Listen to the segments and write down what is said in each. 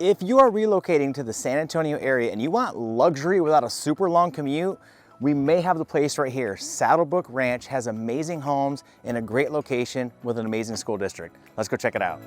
If you are relocating to the San Antonio area and you want luxury without a super long commute, we may have the place right here. Saddlebrook Ranch has amazing homes in a great location with an amazing school district. Let's go check it out.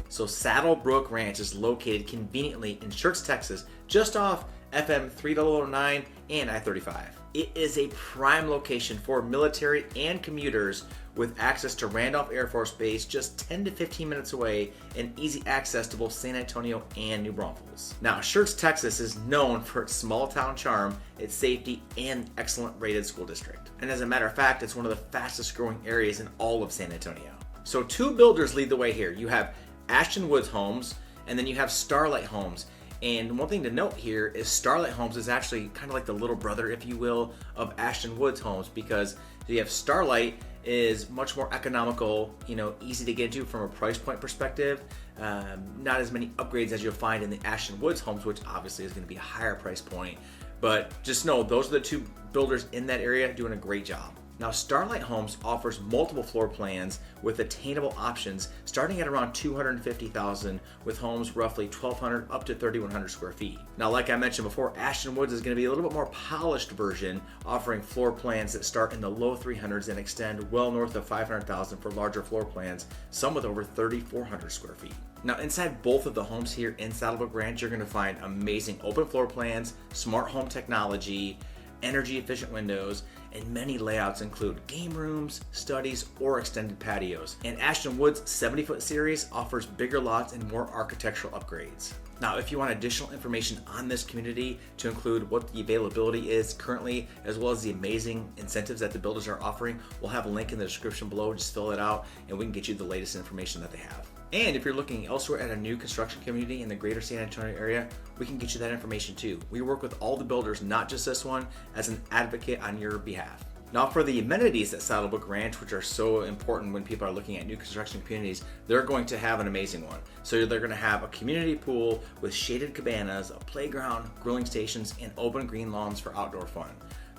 So Saddlebrook Ranch is located conveniently in Schertz, Texas, just off FM 3009 and I-35. It is a prime location for military and commuters with access to Randolph Air Force Base just 10 to 15 minutes away and easy access to both San Antonio and New Braunfels. Now, Schertz, Texas is known for its small town charm, its safety, and excellent rated school district. And as a matter of fact, it's one of the fastest growing areas in all of San Antonio. So two builders lead the way here. You have Ashton Woods Homes, and then you have Starlight Homes. And one thing to note here is Starlight Homes is actually kind of like the little brother, if you will, of Ashton Woods Homes, because you have Starlight is much more economical, easy to get to from a price point perspective. Not as many upgrades as you'll find in the Ashton Woods Homes, which obviously is going to be a higher price point. But just know those are the two builders in that area doing a great job. Now, Starlight Homes offers multiple floor plans with attainable options starting at around $250,000 with homes roughly 1,200 up to 3,100 square feet. Now, like I mentioned before, Ashton Woods is going to be a little bit more polished version, offering floor plans that start in the low 300s and extend well north of 500,000 for larger floor plans, some with over 3,400 square feet. Now, inside both of the homes here in Saddlebrook Ranch, you're going to find amazing open floor plans, smart home technology, energy efficient windows, and many layouts include game rooms, studies, or extended patios. And Ashton Woods 70-foot series offers bigger lots and more architectural upgrades. Now, if you want additional information on this community to include what the availability is currently, as well as the amazing incentives that the builders are offering, we'll have a link in the description below. Just fill it out and we can get you the latest information that they have. And if you're looking elsewhere at a new construction community in the greater San Antonio area, we can get you that information too. We work with all the builders, not just this one, as an advocate on your behalf. Now, for the amenities at Saddlebrook Ranch, which are so important when people are looking at new construction communities, they're going to have an amazing one. So they're going to have a community pool with shaded cabanas, a playground, grilling stations, and open green lawns for outdoor fun.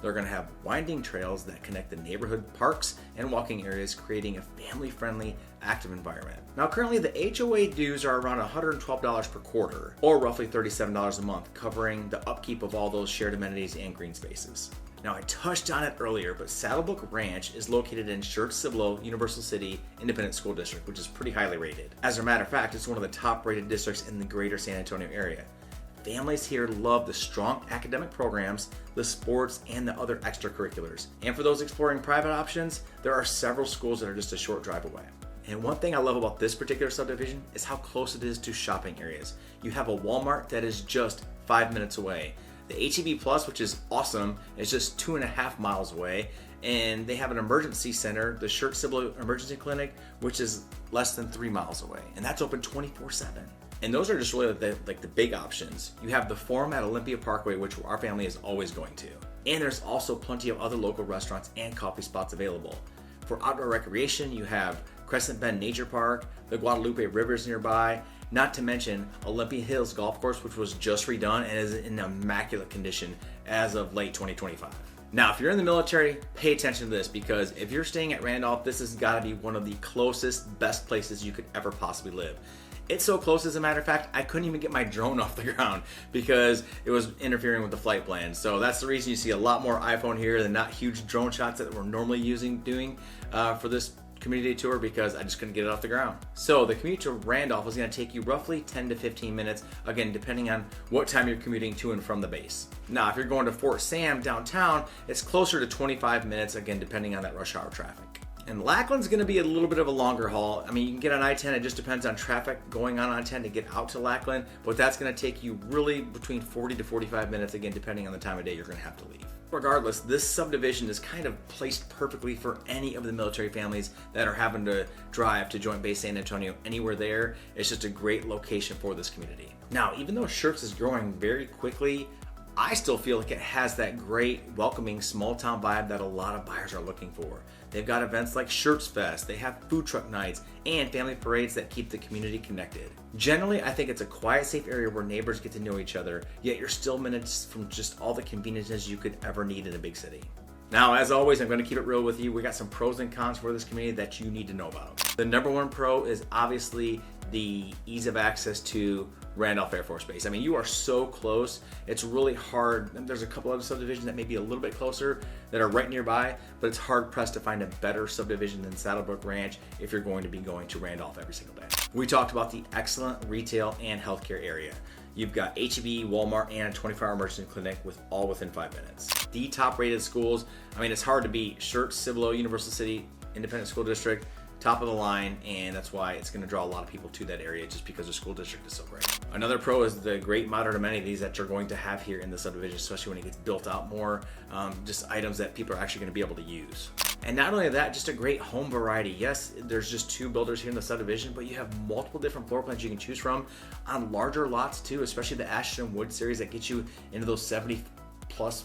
They're going to have winding trails that connect the neighborhood parks and walking areas, creating a family-friendly, active environment. Now, currently the HOA dues are around $112 per quarter, or roughly $37 a month, covering the upkeep of all those shared amenities and green spaces. Now, I touched on it earlier, but Saddlebrook Ranch is located in Schertz-Cibolo Universal City Independent School District, which is pretty highly rated. As a matter of fact, it's one of the top-rated districts in the greater San Antonio area. Families here love the strong academic programs, the sports, and the other extracurriculars. And for those exploring private options, there are several schools that are just a short drive away. And one thing I love about this particular subdivision is how close it is to shopping areas. You have a Walmart that is just 5 minutes away. The HEB Plus, which is awesome, is just 2.5 miles away. And they have an emergency center, the Schertz-Cibolo Emergency Clinic, which is less than 3 miles away. And that's open 24/7. And those are just really the big options. You have the Forum at Olympia Parkway, which our family is always going to. And there's also plenty of other local restaurants and coffee spots available. For outdoor recreation, you have Crescent Bend Nature Park, the Guadalupe River is nearby, not to mention Olympia Hills Golf Course, which was just redone and is in immaculate condition as of late 2025. Now, if you're in the military, pay attention to this, because if you're staying at Randolph, this has got to be one of the closest, best places you could ever possibly live. It's so close, as a matter of fact, I couldn't even get my drone off the ground because it was interfering with the flight plan. So that's the reason you see a lot more iPhone here than not huge drone shots that we're normally doing for this community tour, because I just couldn't get it off the ground. So the commute to Randolph is going to take you roughly 10 to 15 minutes, again, depending on what time you're commuting to and from the base. Now, if you're going to Fort Sam downtown, it's closer to 25 minutes, again, depending on that rush hour traffic. And Lackland's going to be a little bit of a longer haul. I mean, you can get on I-10, it just depends on traffic going on I-10 to get out to Lackland, but that's going to take you really between 40 to 45 minutes, again, depending on the time of day you're going to have to leave. Regardless, this subdivision is kind of placed perfectly for any of the military families that are having to drive to Joint Base San Antonio. Anywhere there, it's just a great location for this community. Now, even though Schertz is growing very quickly, I still feel like it has that great, welcoming, small town vibe that a lot of buyers are looking for. They've got events like Schertz Fest, they have food truck nights, and family parades that keep the community connected. Generally, I think it's a quiet, safe area where neighbors get to know each other, yet you're still minutes from just all the conveniences you could ever need in a big city. Now, as always, I'm going to keep it real with you. We got some pros and cons for this community that you need to know about. The number one pro is obviously the ease of access to Randolph Air Force Base. I mean, you are so close. It's really hard. There's a couple other subdivisions that may be a little bit closer that are right nearby, but it's hard pressed to find a better subdivision than Saddlebrook Ranch if you're going to be going to Randolph every single day. We talked about the excellent retail and healthcare area. You've got HEB, Walmart, and a 24-hour emergency clinic all within 5 minutes. The top rated schools, I mean, it's hard to beat. Schertz, Cibolo, Universal City, Independent School District, top of the line, and that's why it's going to draw a lot of people to that area just because the school district is so great. Another pro is the great modern amenities that you're going to have here in the subdivision, especially when it gets built out more, just items that people are actually going to be able to use. And not only that, just a great home variety. Yes, there's just 2 builders here in the subdivision, but you have multiple different floor plans you can choose from on larger lots too, especially the Ashton Wood series that gets you into those 70+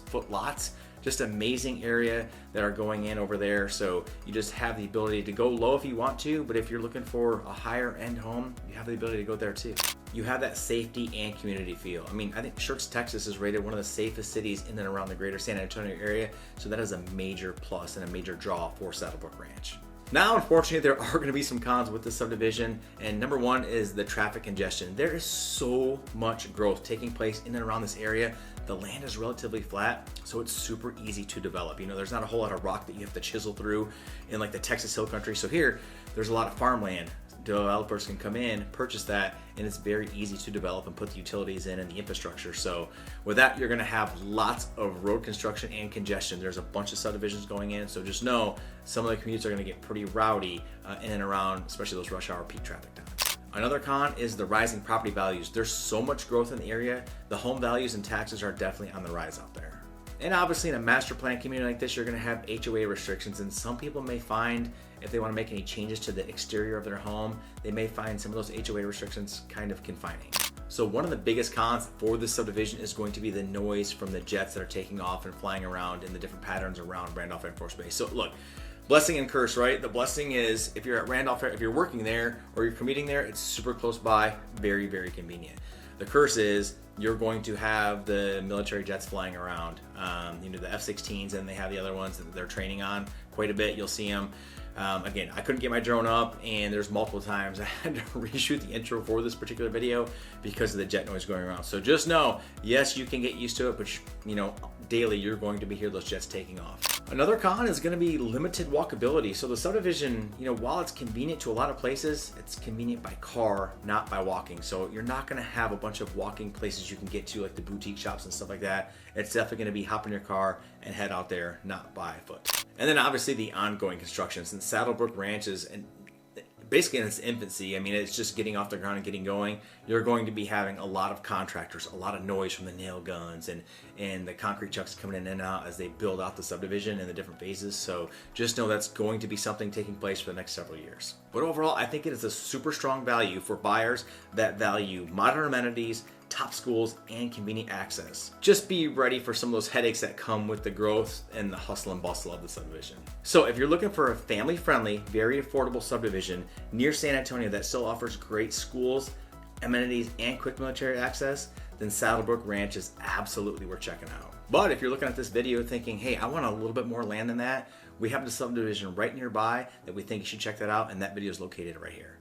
foot lots. Just amazing area that are going in over there. So you just have the ability to go low if you want to, but if you're looking for a higher end home, you have the ability to go there too. You have that safety and community feel. I mean, I think Schertz, Texas is rated one of the safest cities in and around the greater San Antonio area. So that is a major plus and a major draw for Saddlebrook Ranch. Now, unfortunately, there are going to be some cons with this subdivision, and number one is the traffic congestion. There is so much growth taking place in and around this area. The land is relatively flat, so it's super easy to develop. You know, there's not a whole lot of rock that you have to chisel through in like the Texas Hill Country. So here, there's a lot of farmland. Developers can come in, purchase that, and it's very easy to develop and put the utilities in and the infrastructure. So with that, you're gonna have lots of road construction and congestion. There's a bunch of subdivisions going in, so just know some of the commutes are gonna get pretty rowdy in and around, especially those rush hour peak traffic times. Another con is the rising property values. There's so much growth in the area. The home values and taxes are definitely on the rise out there. And obviously in a master plan community like this, you're gonna have HOA restrictions, and some people may find if they wanna make any changes to the exterior of their home, they may find some of those HOA restrictions kind of confining. So one of the biggest cons for this subdivision is going to be the noise from the jets that are taking off and flying around in the different patterns around Randolph Air Force Base. So look, blessing and curse, right? The blessing is if you're at Randolph, if you're working there or you're commuting there, it's super close by, very, very convenient. The curse is you're going to have the military jets flying around, the F-16s, and they have the other ones that they're training on quite a bit. You'll see them. Again, I couldn't get my drone up, and there's multiple times I had to reshoot the intro for this particular video because of the jet noise going around. So just know, yes, you can get used to it, but daily you're going to be hearing those jets taking off. Another con is going to be limited walkability. So the subdivision, while it's convenient to a lot of places, it's convenient by car, not by walking. So you're not going to have a bunch of walking places you can get to, like the boutique shops and stuff like that. It's definitely going to be hop in your car and head out there, not by foot. And then obviously the ongoing construction. Since Saddlebrook Ranch is basically in its infancy, I mean, it's just getting off the ground and getting going, you're going to be having a lot of contractors, a lot of noise from the nail guns and the concrete trucks coming in and out as they build out the subdivision in the different phases. So just know that's going to be something taking place for the next several years. But overall, I think it is a super strong value for buyers that value modern amenities, top schools, and convenient access. Just be ready for some of those headaches that come with the growth and the hustle and bustle of the subdivision. So if you're looking for a family-friendly, very affordable subdivision near San Antonio that still offers great schools, amenities, and quick military access, then Saddlebrook Ranch is absolutely worth checking out. But if you're looking at this video thinking, hey, I want a little bit more land than that, we have the subdivision right nearby that we think you should check that out, and that video is located right here.